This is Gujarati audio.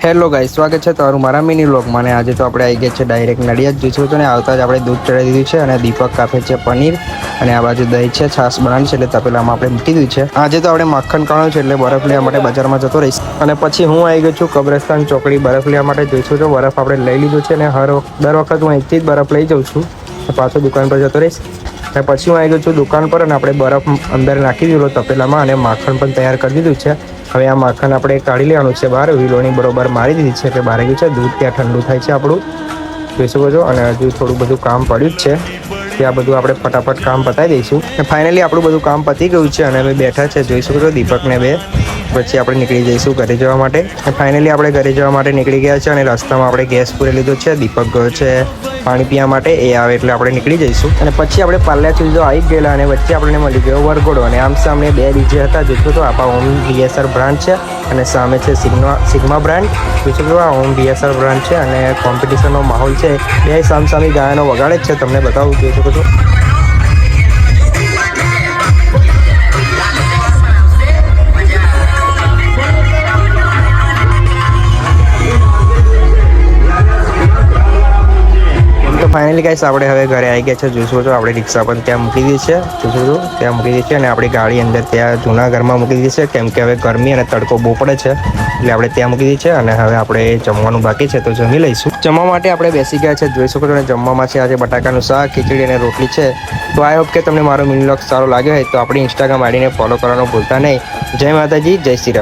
હેલો ગાઈસ, સ્વાગત છે તમારું મારા મિની વ્લોગમાં. અને આજે તો આપણે આવી ગયા છે ડાયરેક્ટ નડિયાદ. જોઈશું તો ને આવતા જ આપણે દૂધ ચડાવી દીધું છે અને દીપક કાપે છે પનીર અને આ બાજુ દહીં છે, છાશ બનાવી છે એટલે તપેલામાં આપણે મૂકી દીધું છે. આજે તો આપણે માખણ કાઢવાનું છે એટલે બરફ લેવા માટે બજારમાં જતો રહીશ. અને પછી હું આવી ગયો છું કબ્રસ્તાન ચોકડી બરફ લેવા માટે. જોઈશું તો બરફ આપણે લઈ લીધું છે અને દર વખત હું અહીંથી જ બરફ લઈ જાઉં છું, પાછો દુકાન પર જતો રહીશ. અને પછી હું આવી ગયો છું દુકાન પર અને આપણે બરફ અંદર નાખી દીધો તપેલામાં અને માખણ પણ તૈયાર કરી દીધું છે. હવે આ માખણ આપણે કાઢી લેવાનું છે બહાર. વિલોણી બરોબર મારી દીધી છે એટલે બહાર ગયું છે. દૂધ ત્યાં ઠંડુ થાય છે આપણું, જોઈ શકો છો. અને હજુ થોડું બધું કામ પડ્યું જ છે, ત્યાં બધું આપણે ફટાફટ કામ પતાવી દઈશું. ફાઇનલી આપણું બધું કામ પતી ગયું છે અને અમે બેઠા છે, જોઈ શકો છો, દીપકને બે. પછી આપણે નીકળી જઈશું ઘરે જવા માટે. ફાઇનલી આપણે ઘરે જવા માટે નીકળી ગયા છે અને રસ્તામાં આપણે ગેસ પૂરી લીધો છે. દીપક ગયો છે પાણી પીવા માટે, એ આવે એટલે આપણે નીકળી જઈશું. અને પછી આપણે પાર્લા ચીજો આવી ગયેલા અને વચ્ચે આપણને મળી ગયો વરઘોડો. અને આમ સામે બે ડીજે હતા, જોશો તો આપણા હોમ બીએસઆર બ્રાન્ડ છે અને સામે છે સિગ્મા બ્રાન્ડ. જોશો તો આ હોમ બીએસઆર બ્રાન્ડ છે અને કોમ્પિટિશનનો માહોલ છે. બે સામસામી ગાયનો વગાડે જ છે, તમને બતાવું, જોઈ શકો છો. તો ફાઇનલી ગાઈસ આપણે હવે ઘરે આવી ગયા છે. જોશો તો આપણે રિક્ષા પણ ત્યાં મૂકી દીધી છે, જોશો તો ત્યાં મૂકી દીધી છે. અને આપણી ગાડી અંદર ત્યાં જૂના ઘરમાં મૂકી દીધી છે, કેમ કે હવે ગરમી અને તડકો બહુ પડે છે એટલે આપણે ત્યાં મૂકી દીધી છે. અને હવે આપણે જમવાનું બાકી છે તો જમી લઈશું. જમવા માટે આપણે બેસી ગયા છે, જોઈ શકો છો. અને જમવામાં છે આજે બટાકાનું શાક, ખીચડી અને રોટલી છે. તો આઈ હોપ કે તમને મારો મિની વ્લોગ સારો લાગ્યો હોય તો આપણી ઇન્સ્ટાગ્રામ આઈડીને ફોલો કરવાનું ભૂલતા નહીં. જય માતાજી, જય શ્રી રામ.